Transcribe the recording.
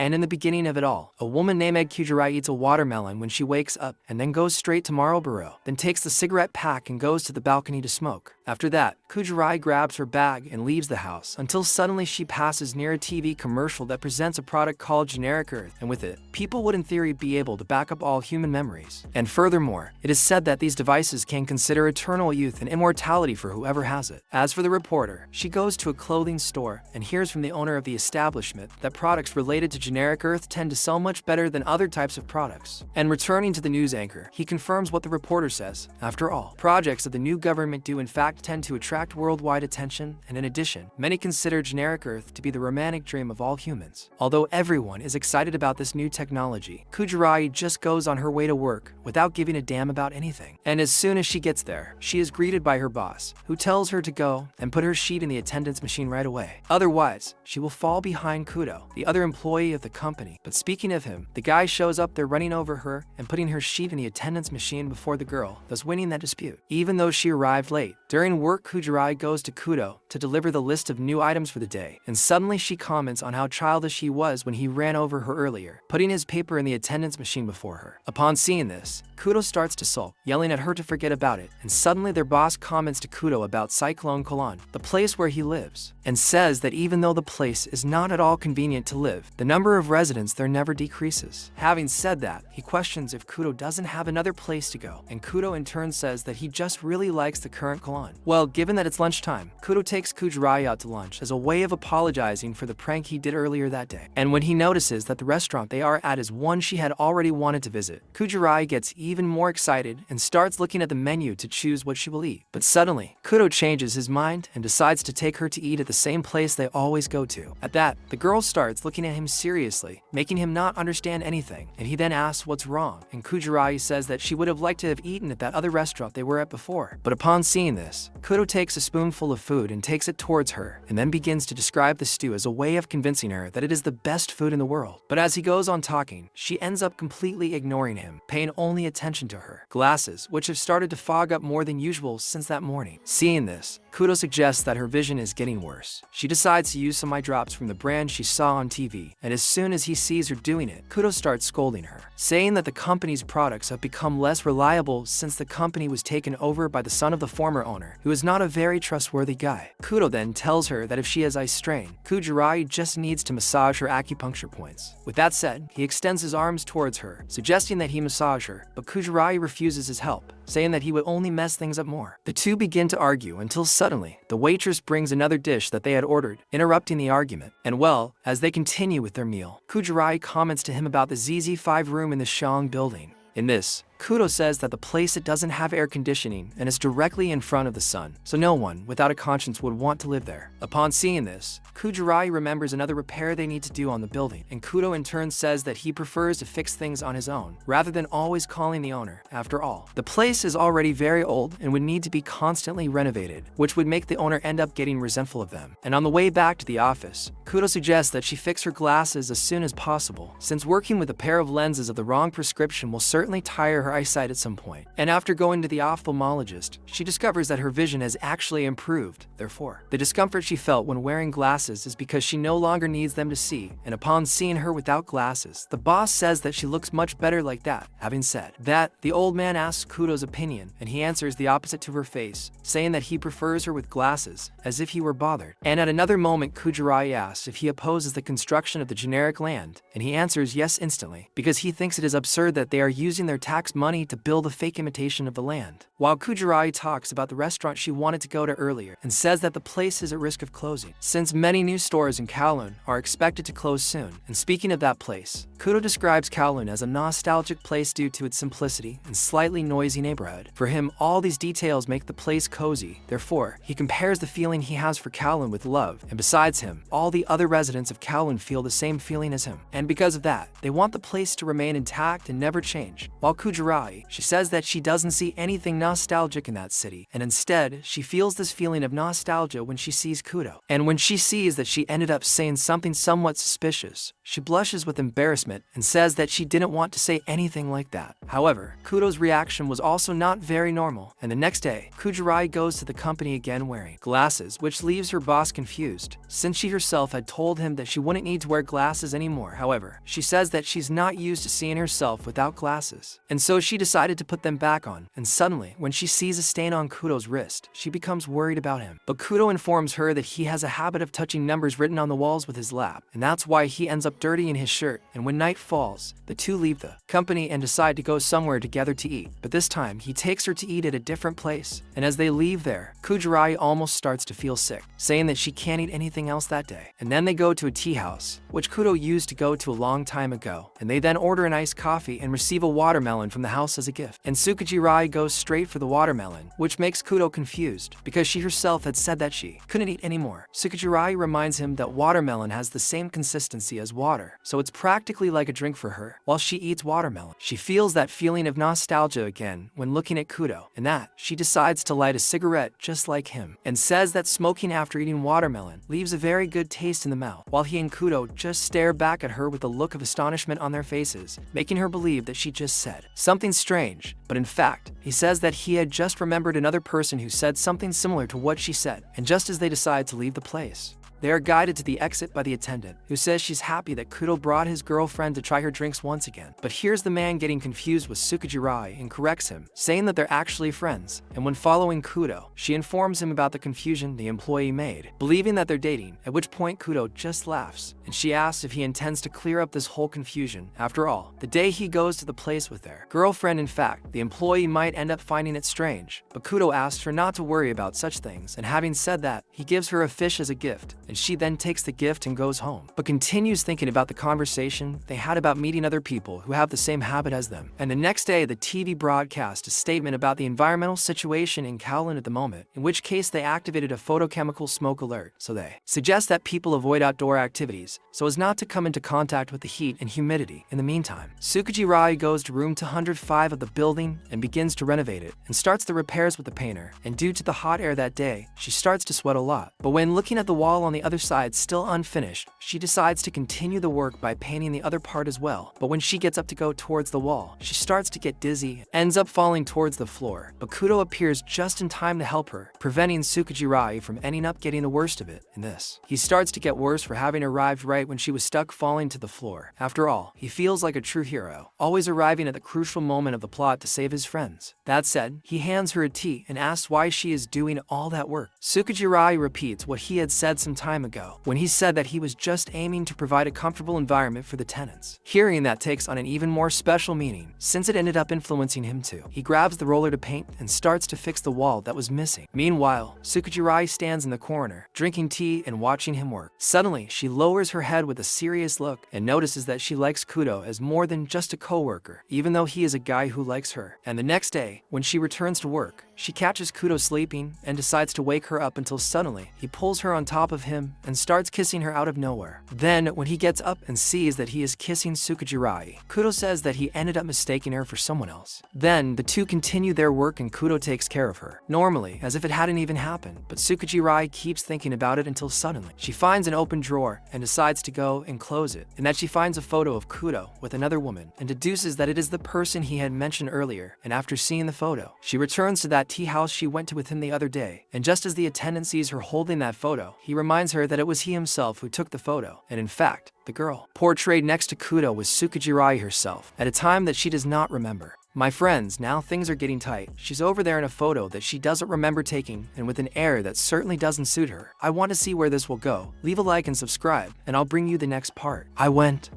And in the beginning of it all, a woman named Kujirai eats a watermelon when she wakes up and then goes straight to Marlboro, then takes the cigarette pack and goes to the balcony to smoke. After that, Kujirai grabs her bag and leaves the house until suddenly she passes near a TV commercial that presents a product called Generic Earth, and with it, people would in theory be able to back up all human memories. And furthermore, it is said that these devices can consider eternal youth and immortality for whoever has it. As for the reporter, she goes to a clothing store and hears from the owner of the establishment that products related to Generic Earth tend to sell much better than other types of products. And returning to the news anchor, he confirms what the reporter says. After all, projects of the new government do in fact tend to attract worldwide attention, and in addition, many consider Generic Earth to be the romantic dream of all humans. Although everyone is excited about this new technology, Kujirai just goes on her way to work without giving a damn about anything. And as soon as she gets there, she is greeted by her boss, who tells her to go and put her sheet in the attendance machine right away. Otherwise, she will fall behind Kudo, the other employee of the company. But speaking of him, the guy shows up there running over her and putting her sheet in the attendance machine before the girl, thus winning that dispute. Even though she arrived late, during work Kujirai goes to Kudo to deliver the list of new items for the day, and suddenly she comments on how childish he was when he ran over her earlier, putting his paper in the attendance machine before her. Upon seeing this, Kudo starts to sulk, yelling at her to forget about it, and suddenly their boss comments to Kudo about Cyclone Kolon, the place where he lives, and says that even though the place is not at all convenient to live, the number of residents there never decreases. Having said that, he questions if Kudo doesn't have another place to go, and Kudo in turn says that he just really likes the current Kolon. Well, given that it's lunchtime, Kudo takes Kujirai out to lunch as a way of apologizing for the prank he did earlier that day. And when he notices that the restaurant they are at is one she had already wanted to visit, Kujirai gets even more excited and starts looking at the menu to choose what she will eat. But suddenly, Kudo changes his mind and decides to take her to eat at the same place they always go to. At that, the girl starts looking at him seriously, making him not understand anything, and he then asks what's wrong, and Kujirai says that she would have liked to have eaten at that other restaurant they were at before. But upon seeing this, Kudo takes a spoonful of food and takes it towards her, and then begins to describe the stew as a way of convincing her that it is the best food in the world. But as he goes on talking, she ends up completely ignoring him, paying only attention to her glasses, which have started to fog up more than usual since that morning. Seeing this, Kudo suggests that her vision is getting worse. She decides to use some eye drops from the brand she saw on TV, and as soon as he sees her doing it, Kudo starts scolding her, saying that the company's products have become less reliable since the company was taken over by the son of the former owner, who is not a very trustworthy guy. Kudo then tells her that if she has eye strain, Kujirai just needs to massage her acupuncture points. With that said, he extends his arms towards her, suggesting that he massage her, but Kujirai refuses his help, saying that he would only mess things up more. The two begin to argue until suddenly, the waitress brings another dish that they had ordered, interrupting the argument. And well, as they continue with their meal, Kujirai comments to him about the ZZ5 room in the Xiong building. In this, Kudo says that the place it doesn't have air conditioning and is directly in front of the sun, so no one without a conscience would want to live there. Upon seeing this, Kujirai remembers another repair they need to do on the building, and Kudo in turn says that he prefers to fix things on his own, rather than always calling the owner. After all, the place is already very old and would need to be constantly renovated, which would make the owner end up getting resentful of them. And on the way back to the office, Kudo suggests that she fix her glasses as soon as possible, since working with a pair of lenses of the wrong prescription will certainly tire her eyesight at some point. And after going to the ophthalmologist, she discovers that her vision has actually improved. Therefore, the discomfort she felt when wearing glasses is because she no longer needs them to see, and upon seeing her without glasses, the boss says that she looks much better like that. Having said that, the old man asks Kudo's opinion, and he answers the opposite to her face, saying that he prefers her with glasses, as if he were bothered. And at another moment, Kujirai asks if he opposes the construction of the generic land, and he answers yes instantly, because he thinks it is absurd that they are using their tax money to build a fake imitation of the land. While Kujirai talks about the restaurant she wanted to go to earlier and says that the place is at risk of closing, since many new stores in Kowloon are expected to close soon. And speaking of that place, Kudo describes Kowloon as a nostalgic place due to its simplicity and slightly noisy neighborhood. For him, all these details make the place cozy. Therefore, he compares the feeling he has for Kowloon with love, and besides him, all the other residents of Kowloon feel the same feeling as him. And because of that, they want the place to remain intact and never change. While Kujirai, she says that she doesn't see anything nostalgic in that city, and instead, she feels this feeling of nostalgia when she sees Kudo. And when she sees that she ended up saying something somewhat suspicious, She blushes with embarrassment and says that she didn't want to say anything like that. However, Kudo's reaction was also not very normal, and the next day, Kujirai goes to the company again wearing glasses, which leaves her boss confused, since she herself had told him that she wouldn't need to wear glasses anymore. However, she says that she's not used to seeing herself without glasses, and so she decided to put them back on, and suddenly, when she sees a stain on Kudo's wrist, she becomes worried about him. But Kudo informs her that he has a habit of touching numbers written on the walls with his lap, and that's why he ends up dirty in his shirt. And when night falls, the two leave the company and decide to go somewhere together to eat. But this time, he takes her to eat at a different place, and as they leave there, Kujirai almost starts to feel sick, saying that she can't eat anything else that day. And then they go to a tea house, which Kudo used to go to a long time ago, and they then order an iced coffee and receive a watermelon from the house as a gift. And Tsukujirai goes straight for the watermelon, which makes Kudo confused, because she herself had said that she couldn't eat anymore. Tsukujirai reminds him that watermelon has the same consistency as water, so it's practically like a drink for her. While she eats watermelon, she feels that feeling of nostalgia again when looking at Kudo, and that she decides to light a cigarette just like him, and says that smoking after eating watermelon leaves a very good taste in the mouth, while he and Kudo just stare back at her with a look of astonishment on their faces, making her believe that she just said something strange. But in fact, he says that he had just remembered another person who said something similar to what she said, and just as they decide to leave the place, they are guided to the exit by the attendant, who says she's happy that Kudo brought his girlfriend to try her drinks once again. But here's the man getting confused with Tsukujirai and corrects him, saying that they're actually friends. And when following Kudo, she informs him about the confusion the employee made, believing that they're dating, at which point Kudo just laughs, and she asks if he intends to clear up this whole confusion. After all, the day he goes to the place with their girlfriend, in fact, the employee might end up finding it strange. But Kudo asks her not to worry about such things, and having said that, he gives her a fish as a gift, and she then takes the gift and goes home, but continues thinking about the conversation they had about meeting other people who have the same habit as them. And the next day, the TV broadcast a statement about the environmental situation in Kowloon at the moment, in which case they activated a photochemical smoke alert, so they suggest that people avoid outdoor activities so as not to come into contact with the heat and humidity. In the meantime, Tsukujirai goes to room 205 of the building and begins to renovate it, and starts the repairs with the painter, and due to the hot air that day, she starts to sweat a lot. But when looking at the wall on the other side still unfinished, she decides to continue the work by painting the other part as well. But when she gets up to go towards the wall, she starts to get dizzy, ends up falling towards the floor. But Kudo appears just in time to help her, preventing Tsukujirai from ending up getting the worst of it. In this, he starts to get worse for having arrived right when she was stuck falling to the floor. After all, he feels like a true hero, always arriving at the crucial moment of the plot to save his friends. That said, he hands her a tea and asks why she is doing all that work. Tsukujirai repeats what he had said some time ago, when he said that he was just aiming to provide a comfortable environment for the tenants. Hearing that takes on an even more special meaning, since it ended up influencing him too. He grabs the roller to paint and starts to fix the wall that was missing. Meanwhile, Tsukujirai stands in the corner, drinking tea and watching him work. Suddenly, she lowers her head with a serious look and notices that she likes Kudo as more than just a co-worker, even though he is a guy who likes her. And the next day, when she returns to work, she catches Kudo sleeping and decides to wake her up until suddenly, he pulls her on top of him and starts kissing her out of nowhere. Then, when he gets up and sees that he is kissing Tsukujirai, Kudo says that he ended up mistaking her for someone else. Then, the two continue their work and Kudo takes care of her, normally, as if it hadn't even happened. But Tsukujirai keeps thinking about it until suddenly, she finds an open drawer and decides to go and close it, and that she finds a photo of Kudo with another woman and deduces that it is the person he had mentioned earlier. And after seeing the photo, she returns to that tea house she went to with him the other day, and just as the attendant sees her holding that photo, he reminds her that it was he himself who took the photo, and in fact, the girl portrayed next to Kudo was Tsukujirai herself, at a time that she does not remember. My friends, now things are getting tight. She's over there in a photo that she doesn't remember taking, and with an air that certainly doesn't suit her. I want to see where this will go. Leave a like and subscribe, and I'll bring you the next part. I went